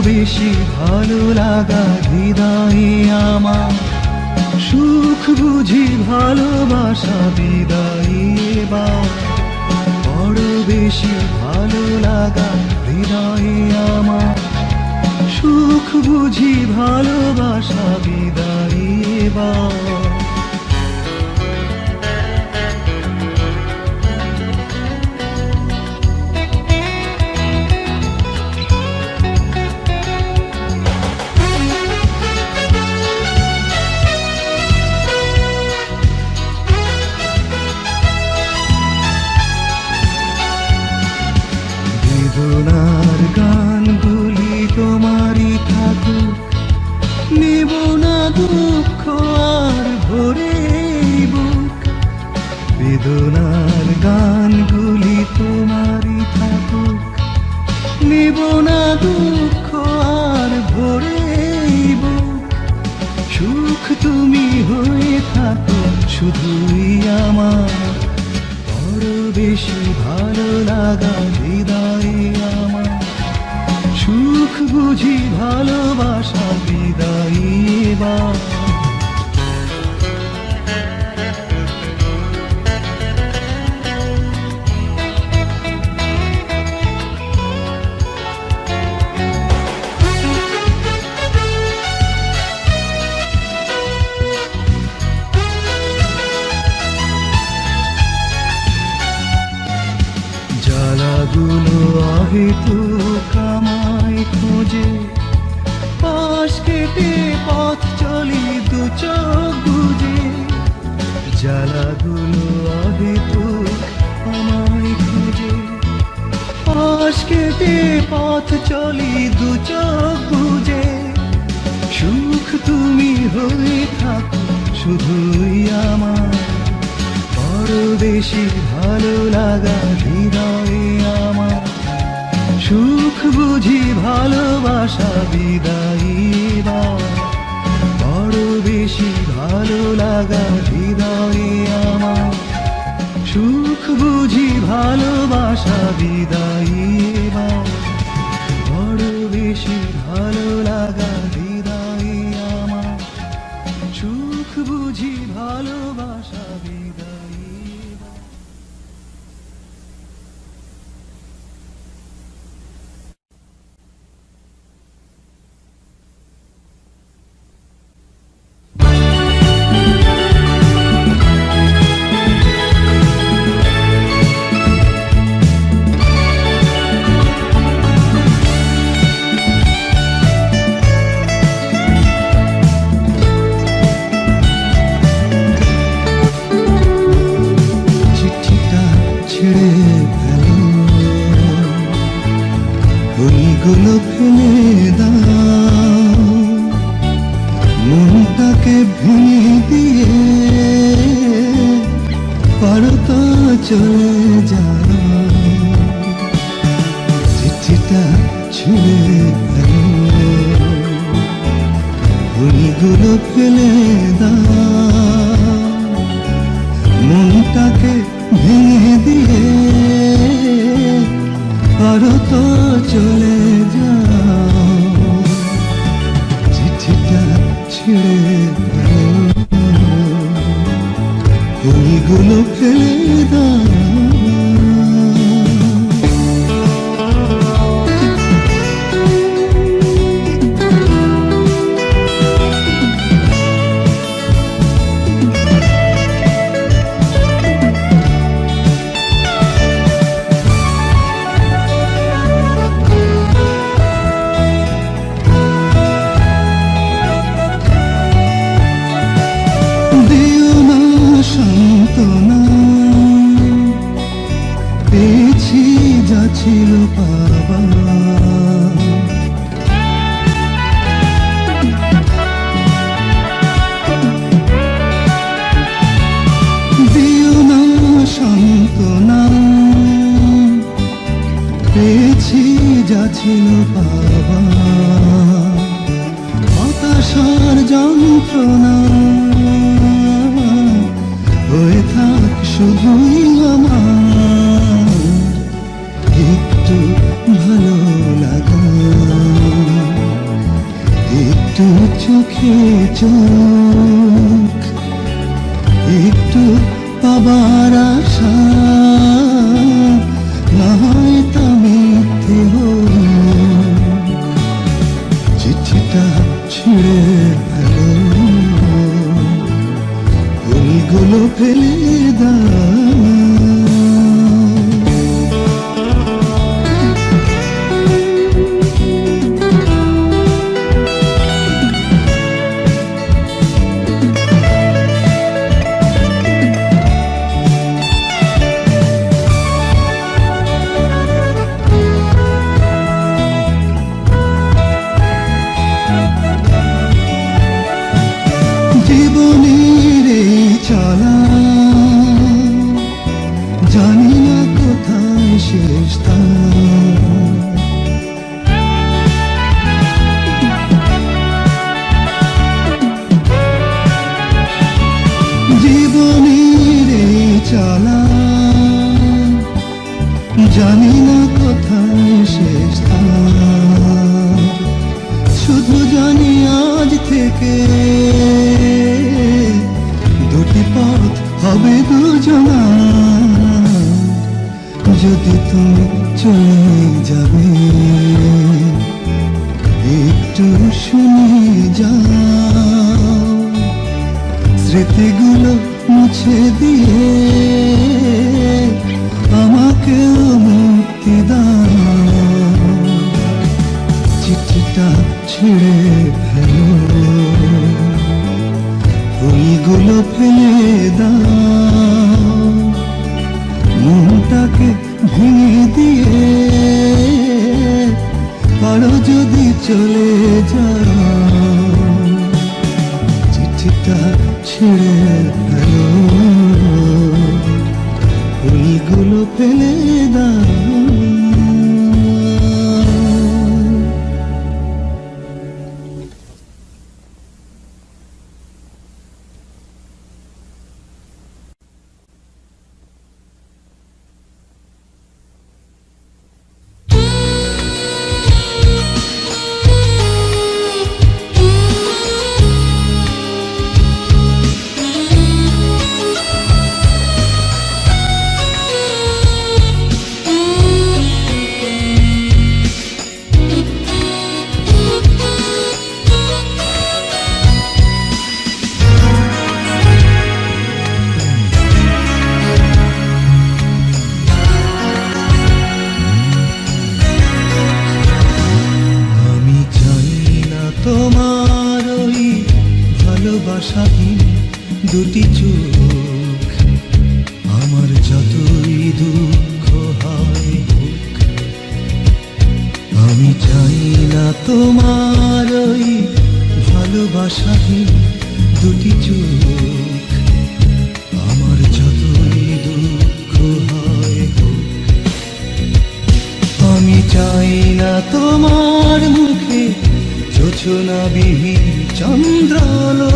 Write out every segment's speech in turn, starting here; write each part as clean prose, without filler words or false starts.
বেশি ভালো লাগা হৃদয়ে আমার, সুখ বুঝি ভালোবাসা বিদায়ী এবার। বড় বেশি ভালো লাগা হৃদয়ে আমার, সুখ বুঝি ভালোবাসা বিদায়ী এবার। বেদনার গানগুলি তোমারই থাকুক, নেব না দুঃখ আর ভরে বুক। বেদনার গানগুলি তোমারই থাকুক, নেব না দুঃখ আর ভরে বুক। সুখ তুমি হয়ে থাকো শুধুই আমার, বড় বেশি ভালো লাগা হৃদয়ে আমার, সুখ বুঝি ভালোবাসা বিদায়ী এবার। জ্বালাগুলো অহেতুক আমায় খোঁজে, পাশ কেটে পথ চলি দু চোখ বুজে। জ্বালাগুলো অহেতুক আমায় খোঁজে, পাশ কেটে পথ চলি দু চোখ বুজে। সুখ তুমি হয়ে থাকো শুধুই আমার, বড় বেশি ভালো লাগা হৃদয়ে আমার, সুখ বুঝি ভালোবাসা বিদায়ী এবার। বড় বেশি ভালো লাগা হৃদয়ে আমার, সুখ বুঝি ভালোবাসা বিদায়ী এবার। বড় বেশি ভালো লাগা হৃদয়ে আমার, সুখ বুঝি ভালোবাসা বিদায়ী এবার। ফুলগুলো ফেলে দাও, মনটাকে ভেঙে দিয়ে পারো তো চলে যাও। চিঠিটা ছিঁড়ে ফেলো, ফুলগুলো ফেলে দাও, মনটাকে ভেঙে দিয়ে পারো তো চলে যাও। চিঠিটা ছিঁড়ে দাও, ফুলগুলো ফেলে দাও। পেয়েছি যা ছিল পাবা, দিও না সান্ত্বনা, পেয়েছি যা ছিল পাবা। হতাশার যন্ত্রণা হয়ে থাক শুধুই আমার, একটু ভালো লাগা। চোখে চোখ একটু পাবার আশা না হয় তা মিথ্যে হোক চিঠিটা ছিঁড়ে ফেলো ফুলগুলো ফেলে দাও জীবনের এই চলা জানি না কোথায় শেষ তার জীবনের এই চলা জানি না কোথায় শেষ তার শুধু জানি আজ থেকে দুটি পথ হবে দুজনার যদি তুমি চলে যাবে একটু শুনে যাও স্মৃতিগুলো মুছে দিয়ে আমাকেও মুক্তি দাও চিঠিটা ছিঁড়ে ফেলো ফুলগুলো ফেলে দাও মনটাকে ভেঙে দিয়ে পারো যদি চলে যাও চিঠিটা ছিঁড়ে ফেলো ফুলগুলো ফেলে দাও তোমার ওই ভালোবাসাহীন দুটি চোখ আমার যতই দুঃখ হয় হোক আমি চাই না তোমার ওই ভালোবাসাহীন দুটি চোখ আমার যতই দুঃখ হয় হোক আমি চাই না তোমার মুখে জোছনাবিহীন চন্দ্রালো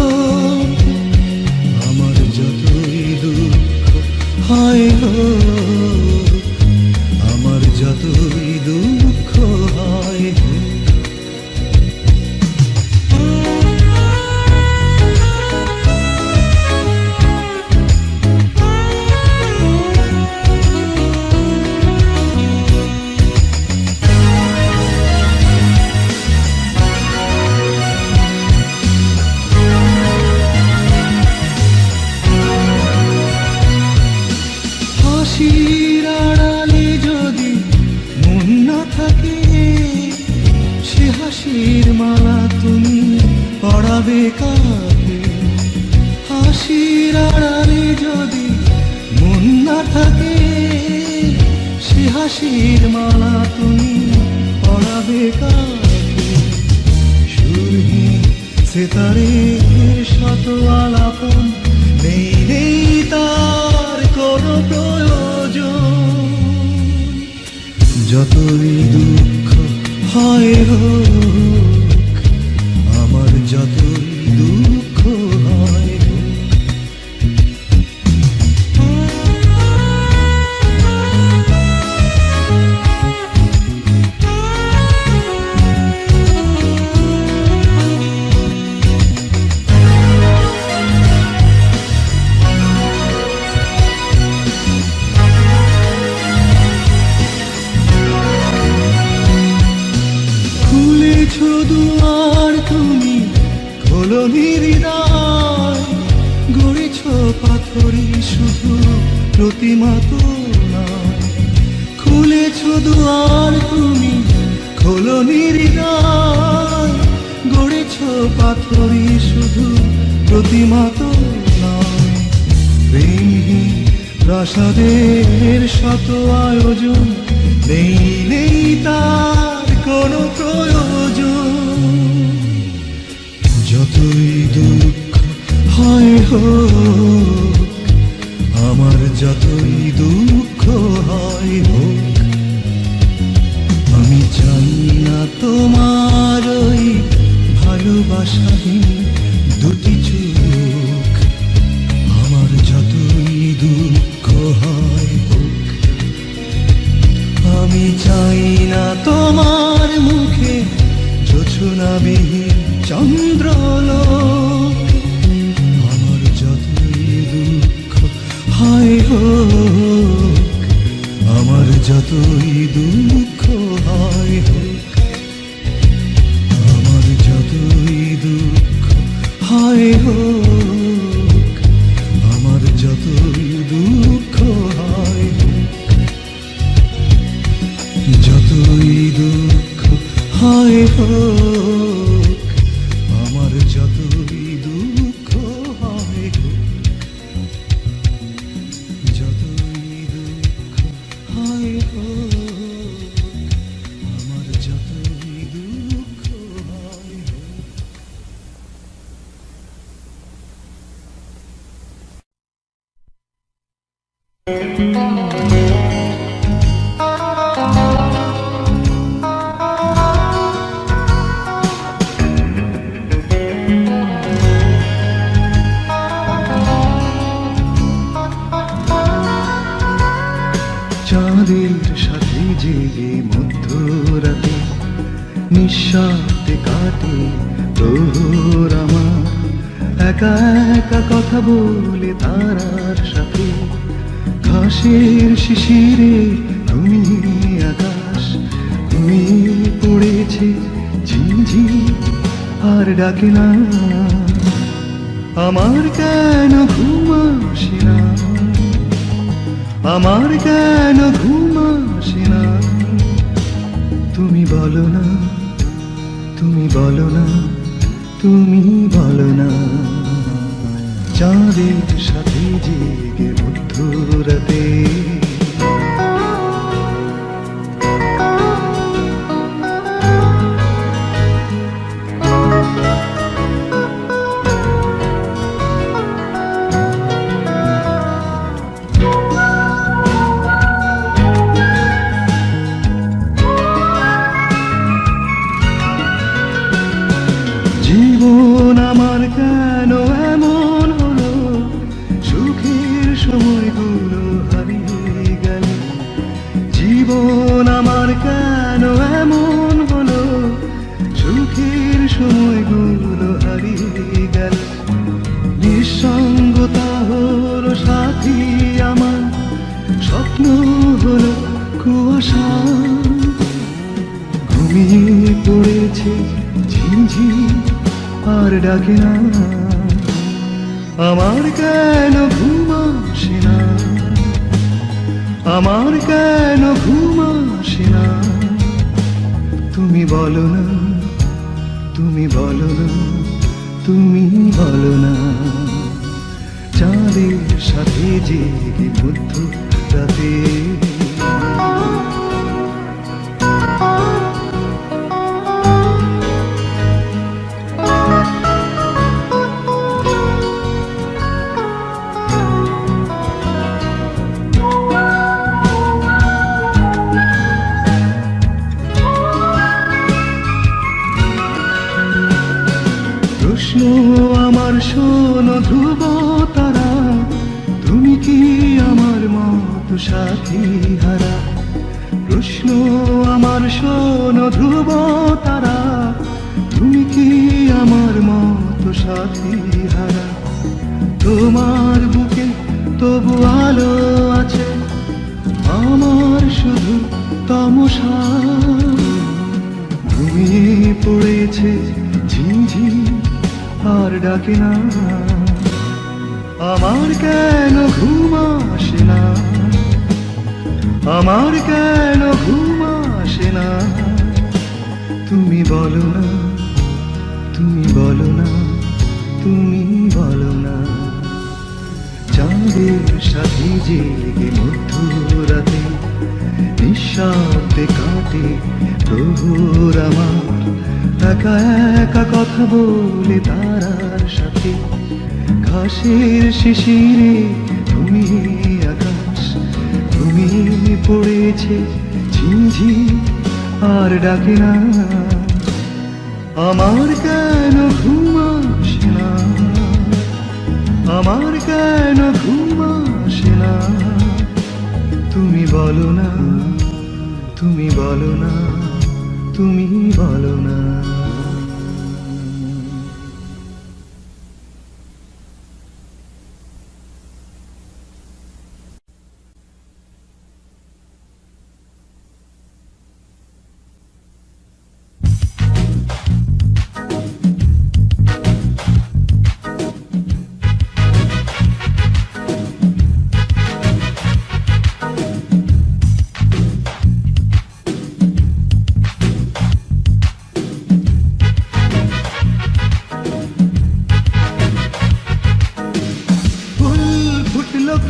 আমার যতই দুঃখ হয় হোক আমার যতই দুঃখ হয় হোক হাসির আড়ালে যদি মন না থাকে সে হাসির মালা তুমি পড়াবে কাকে হাসির আড়ালে যদি মন না থাকে সে হাসির মালা তুমি পড়াবে কাকে সুরহীন সেতারের শত আলাপন নেই নেই তার কোনো প্রয়োজন যতই দুঃখ হয় হোক আমার যতই দুঃখ হয় দুয়ার তুমি খোলনি হৃদয়, গড়েছ পাথরে শুধু প্রতিমা তো নয়। খুলেছ দুয়ার তুমি খোলনি হৃদয়, গড়েছ পাথরে শুধু প্রতিমা তো নয়। প্রেমহীন প্রাসাদের শত আয়োজন, নেই নেই তার কোনো প্রয়োজন। যতই দুঃখ হয় হোক, আমার যতই দুঃখ হয় হোক, আমি চাই না তোমার ওই ভালোবাসাহীন দুটি চোখ। আমার যতই দুঃখ হয় হোক, আমি চাই না তোমার মুখে জোছনাবিহীন চন্দ্রলোক। আমার যতই দুঃখ হয় হোক, আমার যতই দুঃখ হয় হোক, আমার যতই দুঃখ হয় হোক, আমার যতই দুঃখ হয় হোক, যতই দুঃখ হয় হোক, আমার যতই দুঃখ হয় হোক, যতই দুঃখ হয় হোক, আমার যতই দুঃখ হয় হোক। চাঁদের সাথে জেগে মধ্যরাতে নিঃশব্দে কাটে তোর আমার, একা একা কথা বলে তারার সাথে। ঘাসের শিশিরে ঘুমিয়ে আকাশ ঘুমিয়ে পড়েছে ঝিঝির, আর ডাকে না। আমার কেন ঘুম আসে না, আমার কেন ঘুম আসে না, তুমি বলো না, তুমি বলো না, তুমি বলো না। চাঁদের সাথে জেগে মধ্যরাতে জীবন আমার কেন এমন হলো, সুখের সময়গুলো হারিয়ে গেল। জীবন আমার কেন এমন হলো, সুখের সময়গুলো হারিয়ে গেল। নিঃসঙ্গতা হলো সাথী আমার, স্বপ্ন হলো কুয়াশা, ঘুমিয়ে পড়েছে ঝিঝির, আর ডাকে না। আমার কেন ঘুম আসে না, আমার কেন ঘুম আসে না, তুমি বলো না, তুমি বলো না, তুমি বলো না। চাঁদের সাথে জেগে মধ্যরাতে প্রশ্ন আমার শোনো ধ্রুব তারা, তুমি কি আমার মতো সাথী হারা। প্রশ্ন আমার শোনো ধ্রুব তারা, তুমি কি আমার মতো সাথী হারা। তোমার বুকে তবু আলো আছে, আমার শুধু তমসা। ঘুমিয়ে ঘুমিয়ে পড়েছে ঝিঝি আর ডাকে না। আমার কেন ঘুম আসে না, আমার কেন ঘুম আসে না, তুমি বলো না, তুমি বলো না, তুমি বলো না। চাঁদের সাথে জেগে মধ্যরাতে নিঃশব্দে কাটে প্রভুর আমার, একা একা কথা বলে তারার সাথে। ঘাসের শিশিরে ঘুমিয়ে আকাশ, ঘুমিয়ে পড়েছে ঝিঝি আর ডাকে না। আমার কেন ঘুম আসে না, আমার কেন ঘুম আসে না, তুমি বলো না, তুমি বলো না, তুমি বলো না।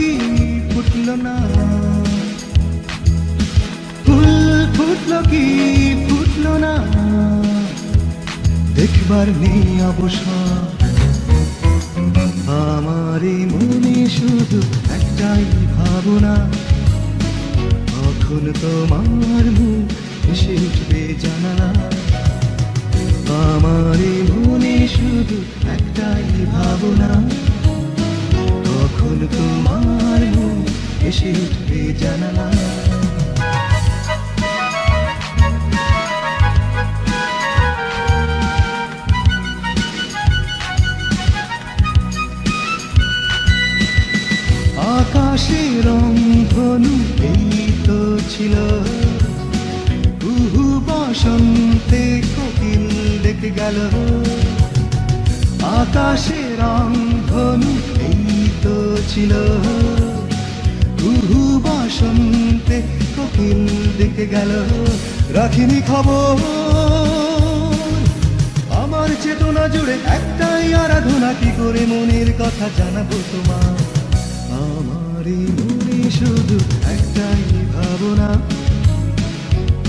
কি ফুটলো না, ফুল ফুটলো কি ফুটলো না, দেখবার নেই অবসর। আমারই মনে শুধু একটাই ভাবনা, কখন তোমার মুখ এসে উঠবে জানালা। আমারই মনে শুধু একটাই ভাবনা, কখন তোমার মুখ এসে উঠবে জানালা। আকাশে রংধনু এই তো ছিল, কুহু বসন্তে কোকিল ডেকে গেল। আকাশে রংধনু এই তো ছিল, কুহু বসন্তে কোকিল ডেকে গেল। রাখিনি খবর, আমার চেতনা জুড়ে একটাই আরাধনা, কি করে মনের কথা জানাবো তোমার। আমারই মনে শুধু একটাই ভাবনা,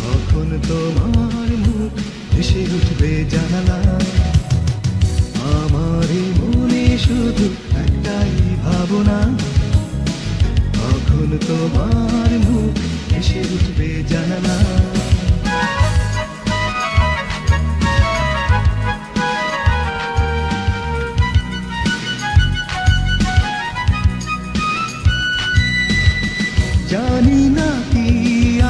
কখন তোমার মুখ এসে উঠবে জানালা। আমারই মনে শুধু একটাই ভাবনা, কখন তোমার মুখ এসে উঠবে জানালা। জানি না কি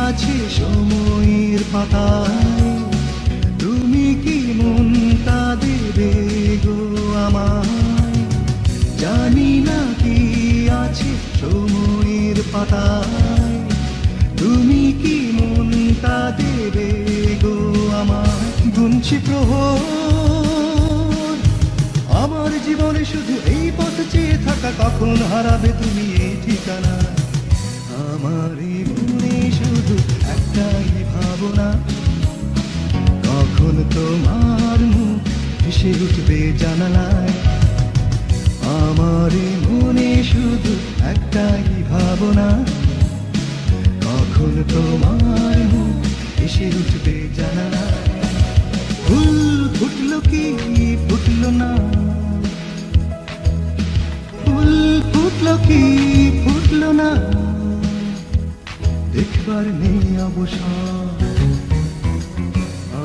আছে সময়ের পাতায়, তুমি কি মনটা দেবে গো আমায়। জানি না কি আছে সময়ের পাতায়, তুমি কি মনটা দেবে গো আমায়। গুনছি প্রহর, আমার জীবনে শুধু এই পথ চেয়ে থাকা, কখন হারাবে তুমি এই ঠিকানা। আমারই মনে শুধু একটাই ভাবনা, কখন তোমার মুখ এসে উঠবে জানালায়। আমারই মনে শুধু একটাই ভাবনা, কখন তোমার মুখ এসে উঠবে জানালায়। ফুল ফুটলো কি ফুটলো না, ফুল ফুটলো কি ফুটলো না, দেখবার নেই অবসর।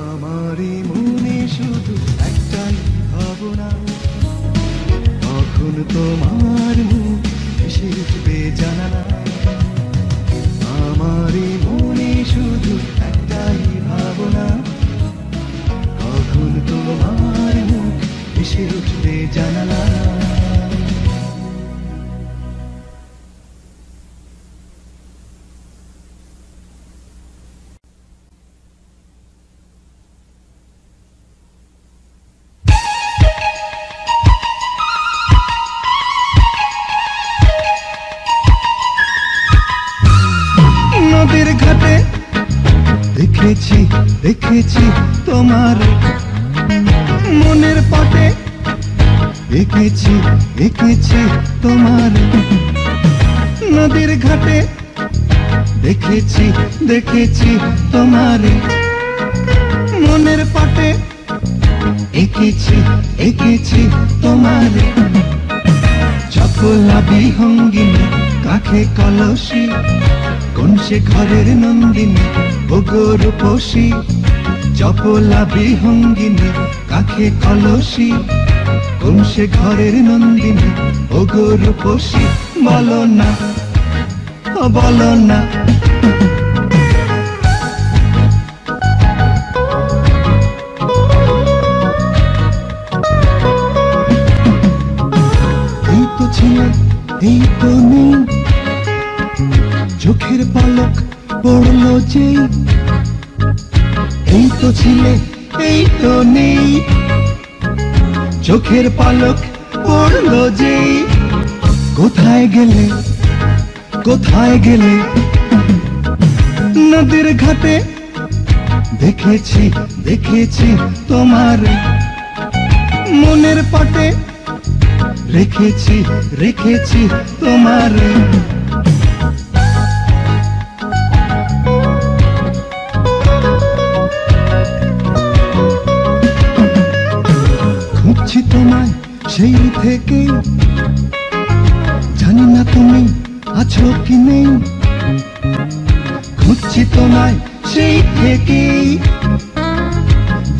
আমারই মনে শুধু একটাই ভাবনা, কখন তোমার মুখ এসে উঠবে জানালা। আমারই মনে শুধু একটাই ভাবনা, কখন তোমার মুখ এসে উঠবে জানালা। দেখেছি দেখেছি তোমার মনের পটে, এঁকেছি এঁকেছি তোমার নদীর ঘাটে, দেখেছি দেখেছি তোমার মনের পটে, এঁকেছি এঁকেছি তোমার চপলা বিহঙ্গিনী কাখে কলসি, কোন সে ঘরের নন্দিনী ওগো রূপসী। চপলা বিহঙ্গিনী কাখে কলসি, কোন সে ঘরের নন্দিনী ওগো রূপসী। বলো না ও বলো না, এই তো ছিল এই তো নেই, চোখের পলক পড়লো যেই। এই তো ছিলে এই তো নেই, চোখের পলক পড়লো যেই। কোথায় গেলে কোথায় গেলে নদীর ঘাটে, দেখেছি দেখেছি তোমার মনের পটে, রেখেছি রেখেছি তোমার খুঁজছি তোমায় সেই থেকে, জানি না তুমি আছো কি নেই। খুঁজছি তোমায় সেই থেকে,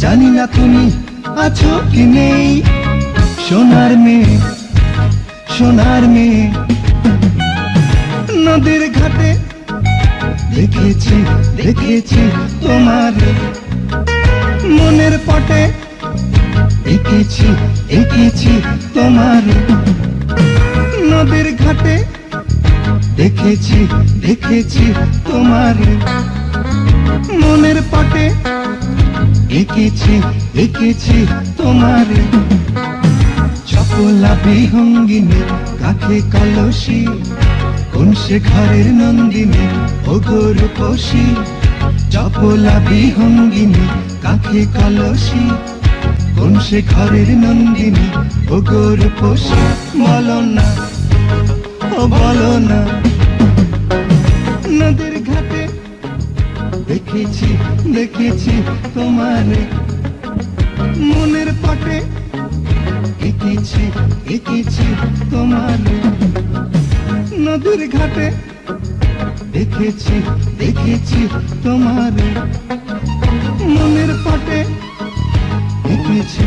জানি না তুমি আছো কি নেই। সোনার মেয়ে সোনার মেয়ে নদীর ঘাটে, দেখেছি দেখেছি তোমার মনের পটে, এঁকেছি এঁকেছি তোমার নদীর ঘাটে, দেখেছি দেখেছি তোমার মনের পটে, এঁকেছি এঁকেছি তোমার চপলা বিহঙ্গিনী কাখে কলসি, কোন সে ঘরের নন্দিনী ওগো রূপসী। চপলা বিহঙ্গিনী কাখে কলসি, কোন সে ঘরের নন্দিনী ওগো রূপসী। বলো না ও বলো না, নদীর ঘাটে দেখেছি দেখেছি তোমার মনের পটে, এঁকেছি এঁকেছি তোমার নদীর ঘাটে, দেখেছি দেখেছি তোমার মনের পটে, এঁকেছি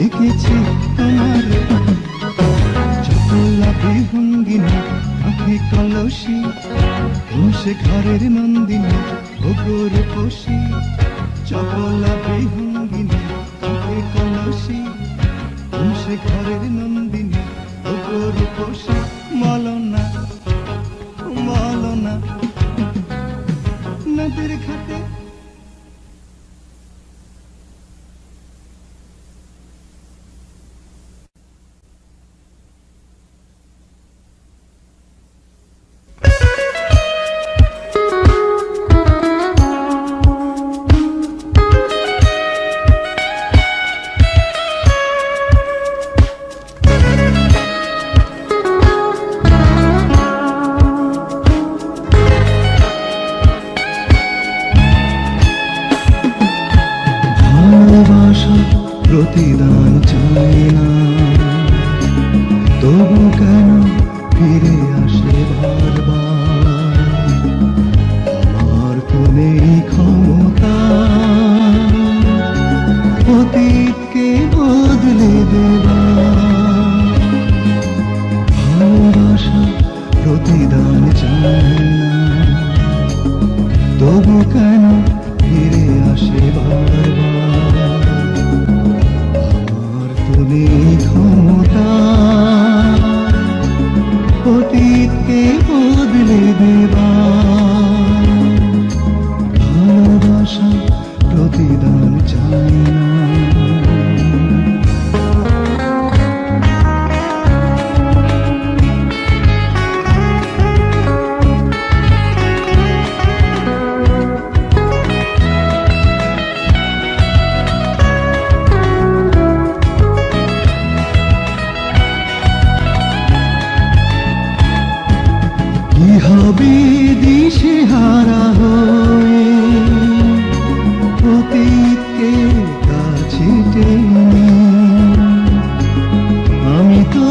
এঁকেছি তোমার চপলা বিহঙ্গিনী কাখে কলসি, কোন সে ঘরের নন্দিনী ওগো রূপসী। চপলা বিহঙ্গিনী কাখে কলসি, কোন সে ঘরের নন্দিনী ওগো রূপসী। বলো না বলো না, নদীর ঘাটে প্রতিদান চাই না, তবু কেন ফিরে আসে বারবার। আমার তো নেই ক্ষমতা অতীতকে বদলে দেবার। ভালোবাসা প্রতিদান চাই না, তবু কেন ফিরে আসে বারবার। নেই ক্ষমতা অতীতকে বদলে দেবার। ভালোবাসা প্রতিদান চাই না। দিশেহারা হয়ে অতীতকে কাছে টেনে আমি তো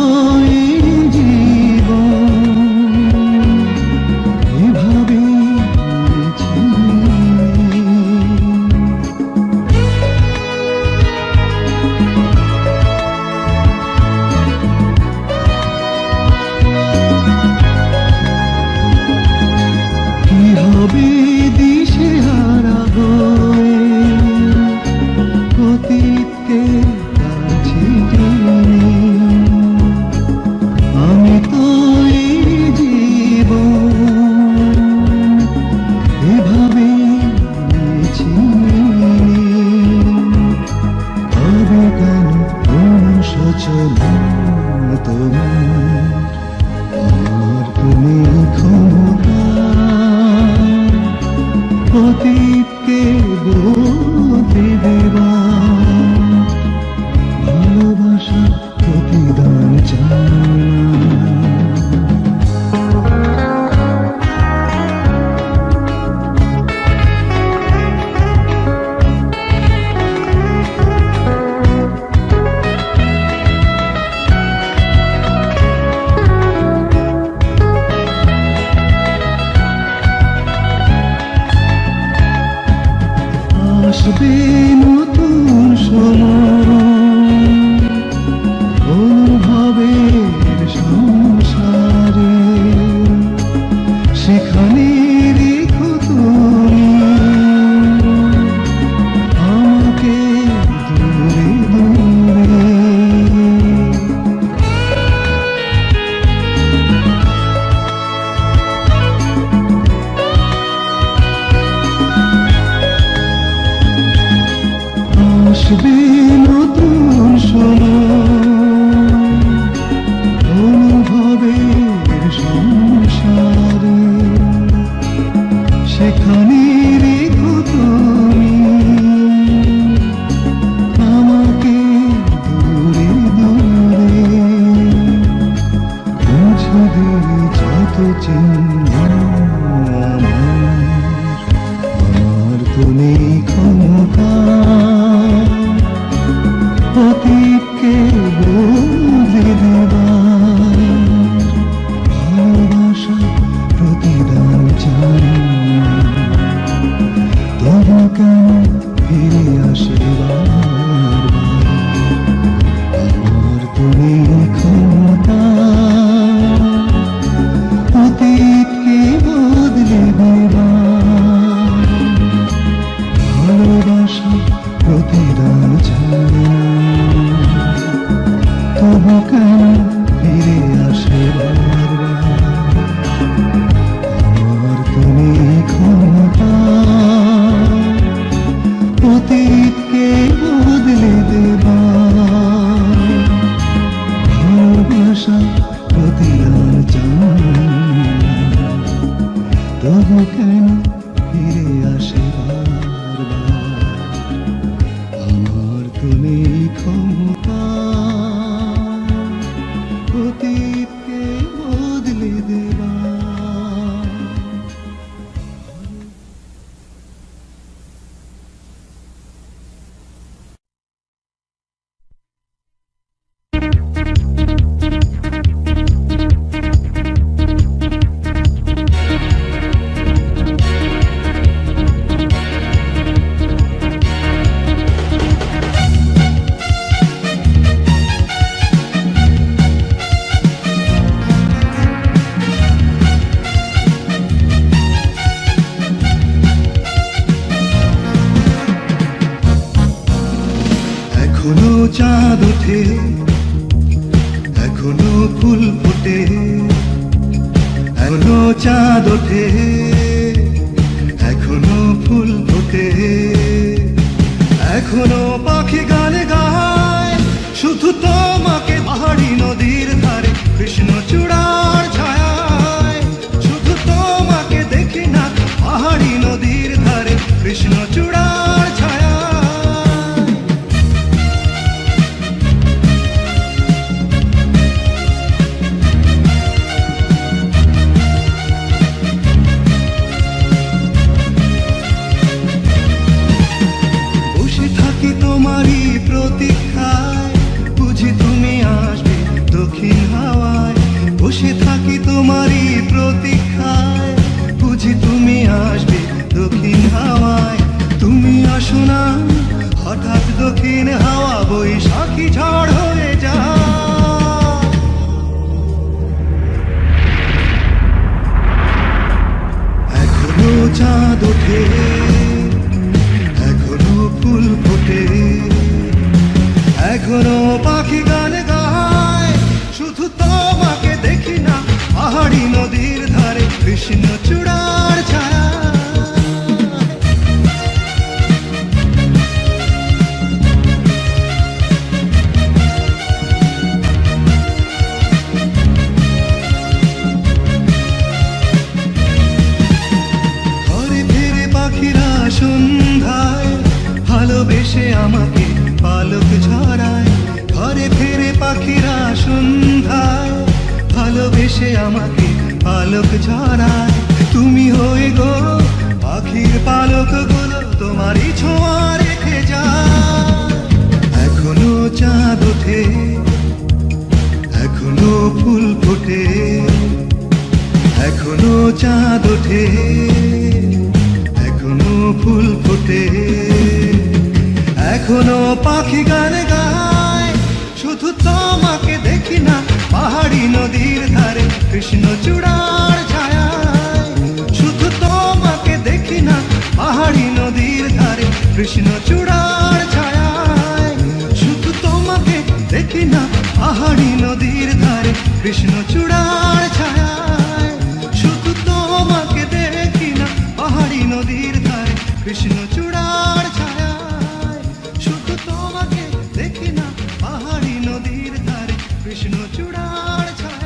এই জীবন এভাবে কি হবে দিশেহারা হয়ে অতীতকে কাছে টেনে আমি তো এই জীবন এভাবে নিয়েছি তবে কেন সচেতন তোমার আমার তুমি ক্ষমতা অতীতকে বদলে দেবা ভালোবাসা প্রতিদান চাই আসবে নতুন সময় অনুভবের সংসারে সেখানে রেখো তুমি আমাকে দূরে দূরে আসবে নতুন সময় অনুভবের সংসারে সেখানে রেখো তুমি আমাকে দূরে দূরে বুঝে দিই যত চিহ্ন আমার তো নেই ক্ষমতা অতীতকে বদলে দেবার ভালোবাসা প্রতিদান চাই তবু কেন ফিরে আসে আমার তো নেই ক্ষমতা অতীতকে বদলে দেবার ভালোবাসা প্রতিদান চাই তবু কেন ফিরে আসে আমার তুমি ক্ষমতা অতীতকে বদলে দেবা ভালোবাসা প্রতিদান চাই তবু কেন ফিরে আসে আমার তুমি ক্ষমতা অতীতকে বদলে দেবা এখনো চাঁদ ওঠে এখনো ফুল ফোটে এখনো চাঁদ ওঠে এখনো ফুল ফোটে এখনো পাখি গান গায় শুধু তোমাকে পাহাড়ি নদীর ধারে কৃষ্ণচূড়ার ছায়ায় শুধু তোমাকে দেখি না পাহাড়ি নদীর ধারে কৃষ্ণচূড়ার ছায়া আসবে দক্ষিণ হাওয়ায়, তুমি আসো না হঠাৎ দক্ষিণ হাওয়া বৈশাখী ঝড় হয়ে যায়। এখনো চাঁদ ওঠে, এখনো ফুল ফোটে, এখনো পাখি গান গায়, শুধু তোমাকে দেখি না পাহাড়ি নদীর ধারে কৃষ্ণ চূড়ার ছায়া। ঘরে ফিরে পাখিরা সন্ধ্যায় ভালোবেসে আমাকে পালক ঝরায়, ঘরে ফিরে পাখিরা সন্ধ্যায় ভালোবেসে আমাকে পালক ঝরায়। তুমি হয়ে গো পাখির পালক গুলো তোমারই ছোঁয়া রেখে যায়। এখনো চাঁদ ওঠে, এখনো ফুল ফোটে, এখনো চাঁদ ওঠে, এখনো ফুল ফোটে, এখনো পাখি গান গায়, শুধু তোমাকে দেখি না পাহাড়ি নদীর ধারে কৃষ্ণ চূড়ার ছায়ায়। শুধু তোমাকে দেখি না পাহাড়ি নদীর ধারে কৃষ্ণ চূড়ার ছায়ায়। শুধু তোমাকে দেখি না পাহাড়ি নদীর ধারে কৃষ্ণ চূড়ার ছায়ায়। শুধু তোমাকে দেখি না পাহাড়ি নদীর ধারে কৃষ্ণ চূড়ার ছায়ায়। শুধু তোমাকে দেখি না পাহাড়ি নদীর ধারে কৃষ্ণ চূড়ার ছায়ায়।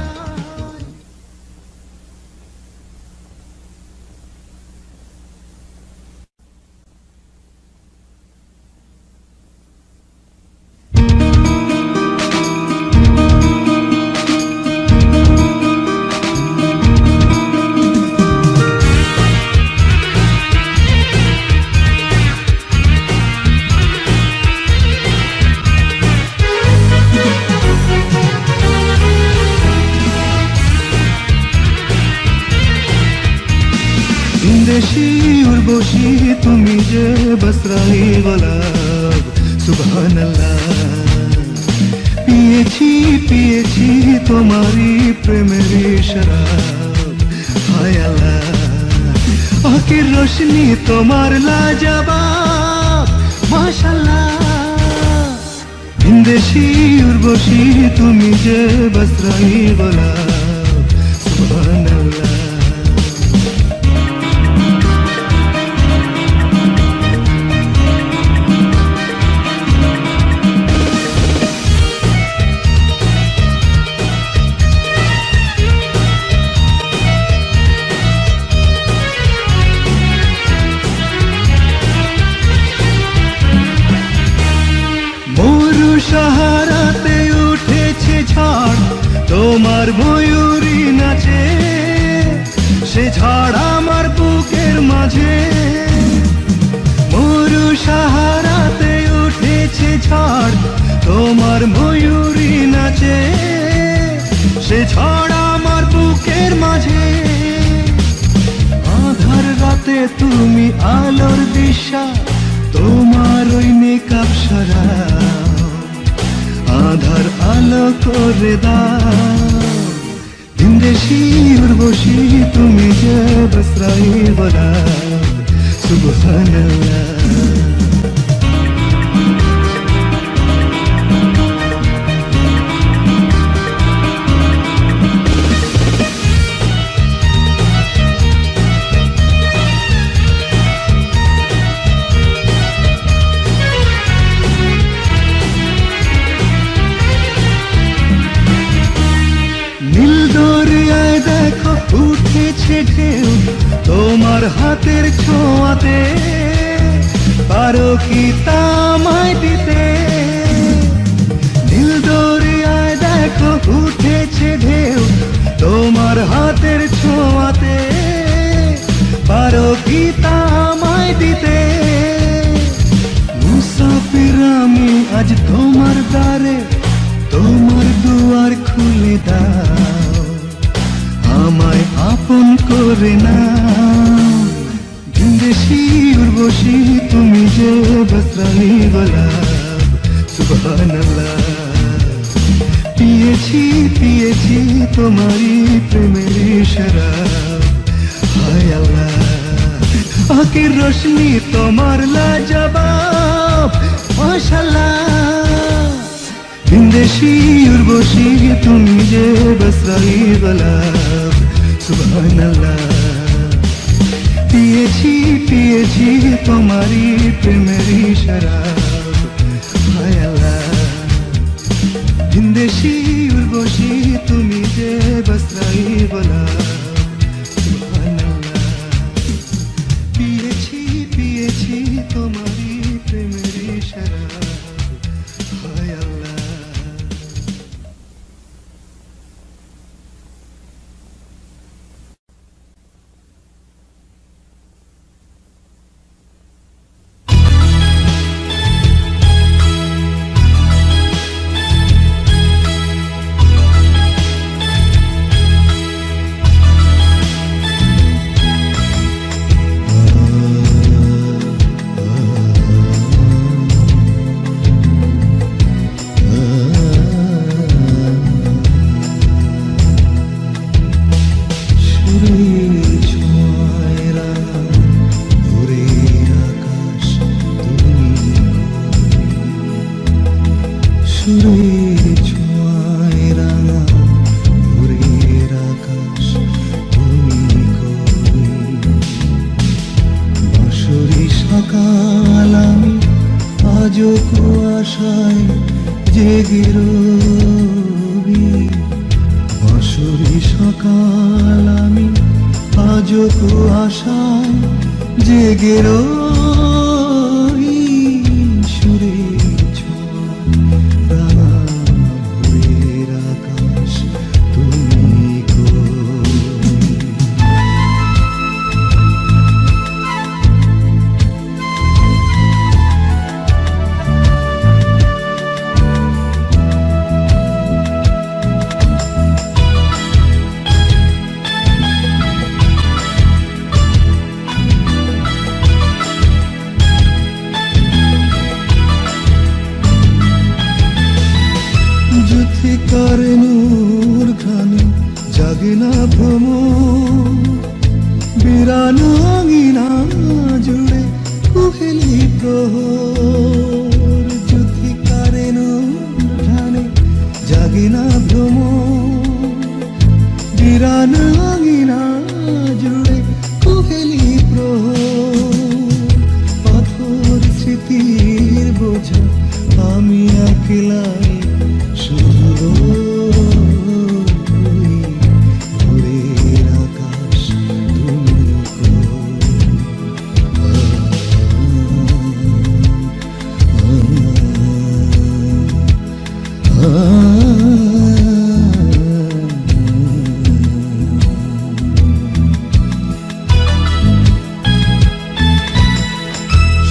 देशी उर्वशी তুমি যে বসরাই গোলাপ সুবহান আল্লাহ। পিয়েছি পিয়েছি তোমারি প্রেমের শরাব হায় আল্লাহ। আঁখের রোশনি তোমার লাজবাব মাশাআল্লাহ। দেশি উর্বশী তুমি যে বসরাই গোলাপ সুবহান আল্লাহ। সাহারাতে উঠেছে ঝড় তোমার ময়ূরী নাচে, সে ঝড় আমার বুকের মাঝে। মরু সাহারাতে উঠেছে ঝড় তোমার ময়ূরী নাচে, সে ঝড় আমার বুকের মাঝে। আধার রাতে তুমি আলোর দিশা, তোমার ওই মেকআপ সারা আধার আলো করে দাও। দেশি উর্বশী তুমি যে বসরাই গোলাপ সুবহানাল্লাহ। উঠেছে ঢেউ তোমার হাতের ছোঁয়াতে, পারো কি তামায় দিতে। নীল দরিয়ায় দেখো উঠেছে ঢেউ তোমার হাতের ছোঁয়াতে, পারো কি তামায় দিতে। মুসাফির আমি আজ তোমার দ্বারে, তোমার দুয়ার খুলে দাও, আমায় আপন করে নাও। উর্বশী তুমি যে বসরানি গোলাপ সুবহানাল্লাহ পিয়েছি তোমারি প্রেমের শরাব হায় আল্লাহ আঁখের রোশনি তোমার লাজবাব মাশাআল্লাহ বিন্দেশি উর্বশী তুমি যে বসরানি গোলাপ সুবহানাল্লাহ পিয়েছি তোমারি প্রেমের শরাব হায় আল্লাহ ভিনদেশি উর্বশী তুমি যে বসরাই গোলাপ সুবহানাল্লাহ পিয়েছি তোমারি প্রেমের শরাব হায় আল্লাহ সকাল আমি আজও কুয়াশায় জেগে রবি বছরি সকাল আমি আজও কুয়াশায় জেগে রবি সুরে আকাশ তুমি করে নূর ঘানে জাগে না ভ্রম বিরান আঙিনা জুড়ে কুহেলি প্রহর জ্যোতি করে নূর ঘানে জাগে না ভ্রম বিরান আঙিনা জুড়ে কুহেলি প্রহর পাথর স্মৃতির বোঝা আমি একলাই ভোরের আকাশ তুমি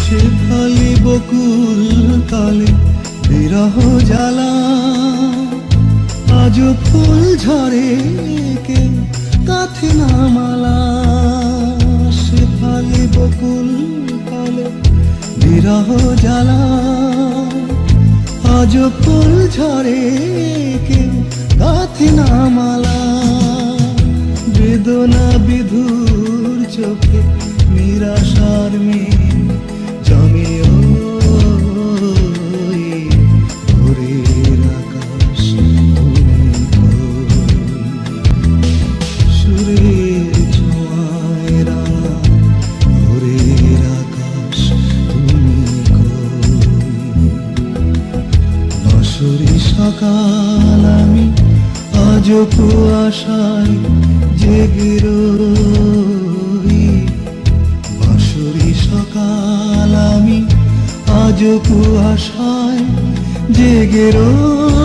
শেফালি বকুল তালে বিরহ জ্বালা আজও ফুল ঝরে কেউ কাঁথে না মালা শেফালি বকুল তালে বিরহ জ্বালা আজও ফুল ঝরে কেউ কাঁথে না মালা বেদনা বিধুর চোখে নিরাশার মেয়ে জমিও ভোরের আকাশ তুমি সুরের ছোঁয়ায় রাঙা ভোরের আকাশ তুমি বছরি সকাল আমি আজও কুয়াশায় জেগে রই বছরি সকাল আমি আজও কুয়াশায় জেগে রই